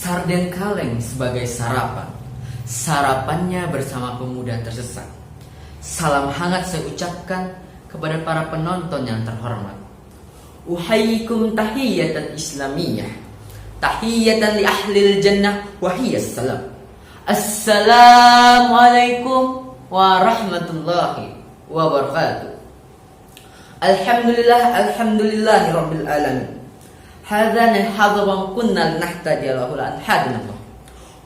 Sarden kaleng sebagai sarapan. Sarapannya bersama pemuda tersesat. Salam hangat saya ucapkan kepada para penonton yang terhormat. Uhayyikum tahiyatan islamiyah. Tahiyatan li ahlil jannah wahiyas salam. Assalamualaikum warahmatullahi wabarakatuh. Alhamdulillahi rabbil alamin. Hadza hadwan kunna nahtadi lahu an hadinallah.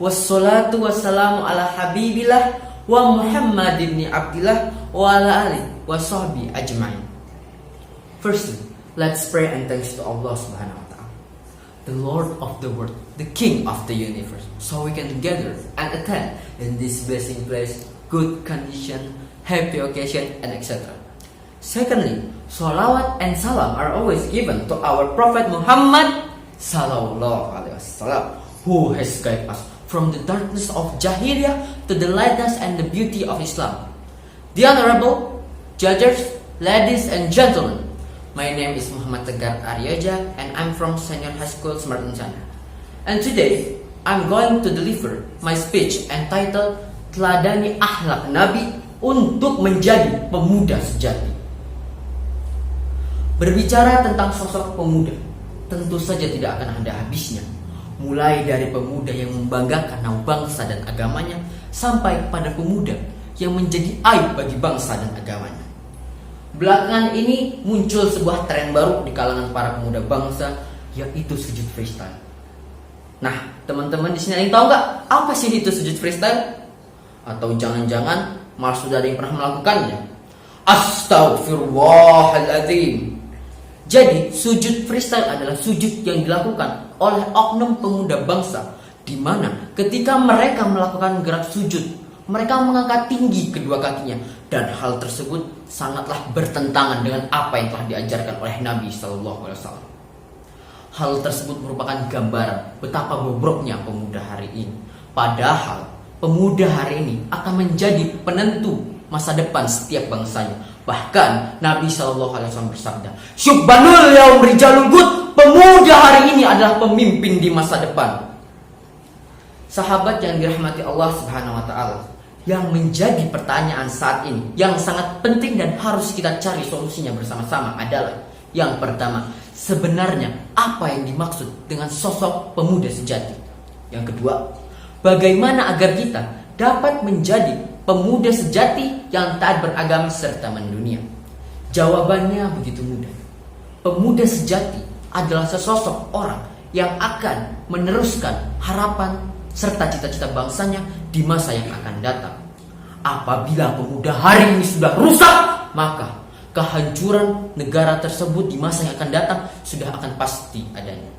Wassalatu wassalamu ala habibillah wa Muhammad ibn Abdillah wa ala alihi wa sahbihi ajma'in. Firstly, let's pray and thanks to Allah subhanahu wa ta'ala, the Lord of the world, the King of the universe, so we can gather and attend in this blessing place, good condition, happy occasion, and etc. Secondly, salawat and salam are always given to our Prophet Muhammad sallallahu alaihi wasallam, who has guided us from the darkness of Jahiliyah to the lightness and the beauty of Islam. The honorable judges, ladies and gentlemen, my name is Muhammad Tegar Aryaja and I'm from Senior High School Semarang Sana. And today, I'm going to deliver my speech entitled Teladani Akhlak Nabi untuk menjadi pemuda sejati. Berbicara tentang sosok pemuda, tentu saja tidak akan ada habisnya. Mulai dari pemuda yang membanggakan nama bangsa dan agamanya, sampai pada pemuda yang menjadi aib bagi bangsa dan agamanya. Belakangan ini muncul sebuah tren baru di kalangan para pemuda bangsa, yaitu sujud freestyle. Nah, teman-teman di sini ada yang tahu nggak apa sih itu sujud freestyle? Atau jangan-jangan malah sudah ada yang pernah melakukannya? Astaghfirullahaladzim. Jadi, sujud freestyle adalah sujud yang dilakukan oleh oknum pemuda bangsa, di mana ketika mereka melakukan gerak sujud, mereka mengangkat tinggi kedua kakinya, dan hal tersebut sangatlah bertentangan dengan apa yang telah diajarkan oleh Nabi SAW. Hal tersebut merupakan gambaran betapa bobroknya pemuda hari ini. Padahal pemuda hari ini akan menjadi penentu masa depan setiap bangsanya. Bahkan Nabi SAW bersabda, Syubbanul yaum rijalul gud, pemuda hari ini adalah pemimpin di masa depan. Sahabat yang dirahmati Allah Subhanahu wa ta'ala, yang menjadi pertanyaan saat ini yang sangat penting dan harus kita cari solusinya bersama-sama adalah, yang pertama, sebenarnya apa yang dimaksud dengan sosok pemuda sejati? Yang kedua, bagaimana agar kita dapat menjadi pemuda sejati yang taat beragama serta mendunia? Jawabannya begitu mudah. Pemuda sejati adalah sesosok orang yang akan meneruskan harapan serta cita-cita bangsanya di masa yang akan datang. Apabila pemuda hari ini sudah rusak, maka kehancuran negara tersebut di masa yang akan datang sudah akan pasti adanya.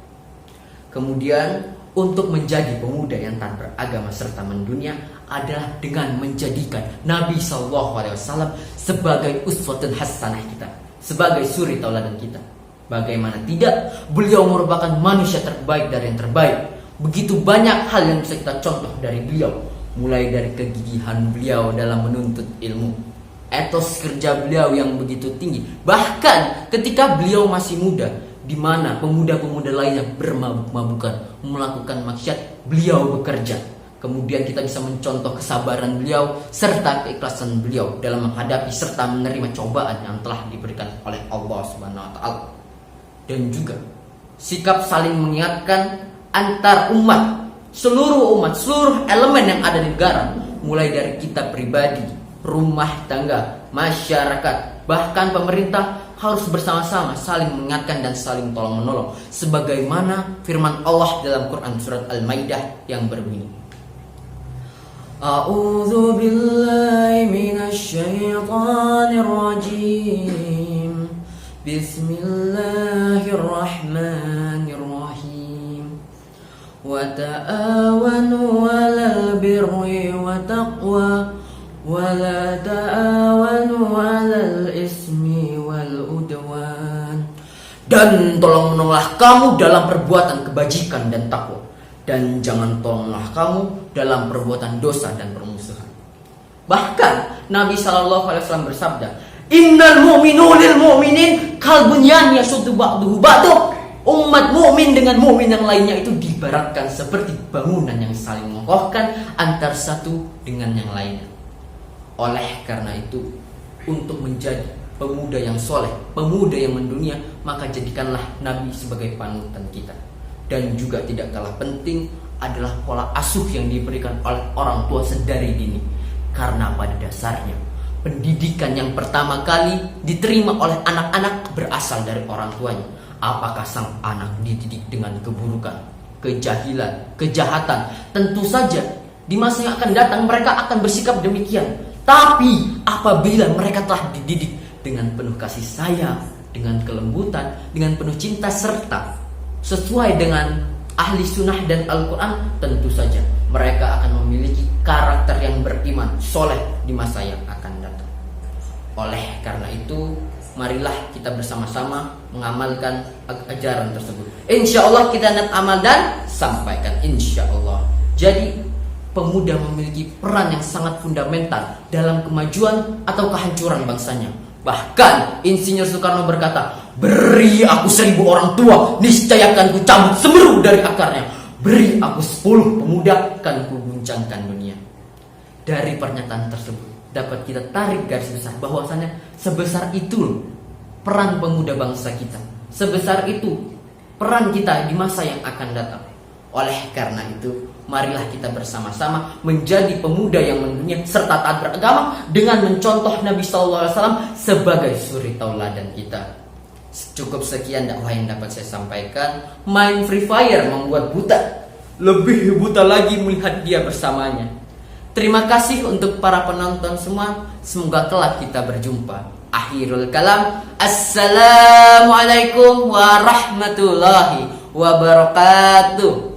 Kemudian, untuk menjadi pemuda yang taat beragama serta mendunia adalah dengan menjadikan Nabi SAW sebagai uswatun hasanah kita, sebagai suri tauladan kita. Bagaimana tidak, beliau merupakan manusia terbaik dari yang terbaik. Begitu banyak hal yang bisa kita contoh dari beliau, mulai dari kegigihan beliau dalam menuntut ilmu, etos kerja beliau yang begitu tinggi. Bahkan ketika beliau masih muda, di mana pemuda-pemuda lainnya bermabuk-mabukan, melakukan maksiat, beliau bekerja. Kemudian kita bisa mencontoh kesabaran beliau serta keikhlasan beliau dalam menghadapi serta menerima cobaan yang telah diberikan oleh Allah Subhanahu wa ta'ala. Dan juga sikap saling mengingatkan antar umat, seluruh elemen yang ada di negara, mulai dari kita pribadi, rumah tangga, masyarakat, bahkan pemerintah, harus bersama-sama saling mengingatkan dan saling tolong-menolong, sebagaimana firman Allah dalam Quran surat Al-Maidah yang berbunyi, A'udzu billahi minasy syaithanir rajim. Bismillahirrahmanirrahim. Wa ta'awanu 'alal birri wa taqwa wa la ta'awanu 'alal ismi wal udwan. Dan tolong-menolonglah kamu dalam perbuatan kebajikan dan takwa, dan jangan tolonglah kamu dalam perbuatan dosa dan permusuhan. Bahkan Nabi SAW bersabda, Innal mu'minu lil mu'minin kal bunyan yashuddu ba'duhu ba'du. Umat mukmin dengan mukmin yang lainnya itu diibaratkan seperti bangunan yang saling mengokohkan antar satu dengan yang lainnya. Oleh karena itu, untuk menjadi pemuda yang soleh, pemuda yang mendunia, maka jadikanlah Nabi sebagai panutan kita. Dan juga tidak kalah penting adalah pola asuh yang diberikan oleh orang tua sedari dini. Karena pada dasarnya pendidikan yang pertama kali diterima oleh anak-anak berasal dari orang tuanya. Apakah sang anak dididik dengan keburukan, kejahilan, kejahatan? Tentu saja di masa yang akan datang mereka akan bersikap demikian. Tapi apabila mereka telah dididik dengan penuh kasih sayang, dengan kelembutan, dengan penuh cinta, serta sesuai dengan ahli sunnah dan Al-Quran, tentu saja mereka akan memiliki karakter yang beriman, soleh di masa yang akan datang. Oleh karena itu, marilah kita bersama-sama mengamalkan ajaran tersebut. Insya Allah kita akan amal dan sampaikan, insya Allah. Jadi pemuda memiliki peran yang sangat fundamental dalam kemajuan atau kehancuran bangsanya. Bahkan Insinyur Soekarno berkata, beri aku 1000 orang tua, niscaya akan ku cabut semeru dari akarnya. Beri aku 10 pemuda, akan ku guncangkan dunia. Dari pernyataan tersebut dapat kita tarik garis besar bahwasanya sebesar itu peran pemuda bangsa kita, sebesar itu peran kita di masa yang akan datang. Oleh karena itu, marilah kita bersama-sama menjadi pemuda yang mendunia serta taat beragama dengan mencontoh Nabi SAW sebagai suri tauladan kita. Cukup sekian dakwah yang dapat saya sampaikan. Main Free Fire membuat buta, lebih buta lagi melihat dia bersamanya. Terima kasih untuk para penonton semua. Semoga kelak kita berjumpa. Akhirul kalam, assalamualaikum warahmatullahi wabarakatuh.